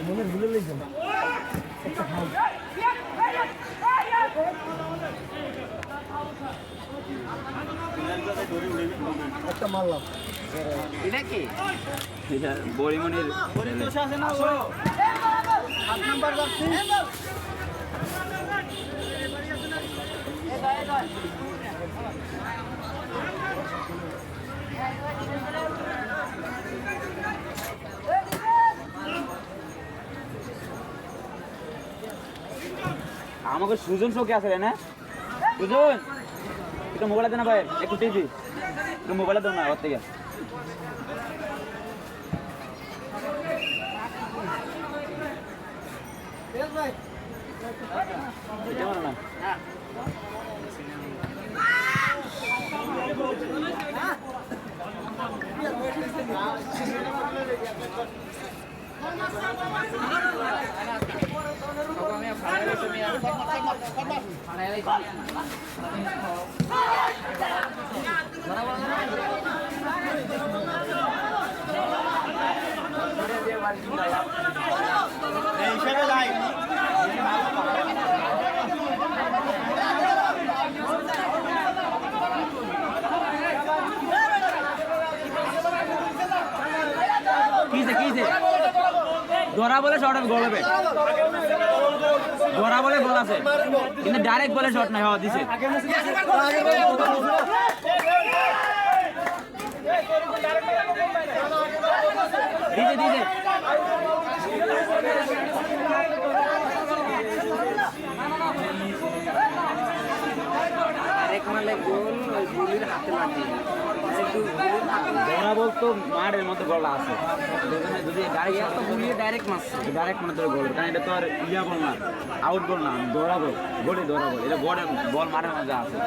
মনের ভুলে লেগে একটা মারলাম এটা কি এটা বড়িমনির আমাকে সুজন শোকে আছে না সুজন একটু মোবাইল দেনা ভাই একটু টিভি একটু মোবাইল দাও না ওর থেকে না ধরা বলে শর্ট গোল হবে ধরা বলে গোল আছে কিন্তু ডাইরেক্ট বলে শর্ট নাই হওয়া দিছে দিছে দিছে আরেক মারলে গোল ওই গুলির হাতে লাগবে ধরা বল তো মাঠের মধ্যে গোল আছে যদি গাড়ি তো গুলিয়ে ডাইরেক্ট মারছে ডাইরেক্ট মানে তোর গোল কারণ এটা তো আর ইয়া বল না আউট বল না ধরা বল গোলে ধরা বল এটা বল মাঠের মধ্যে আছে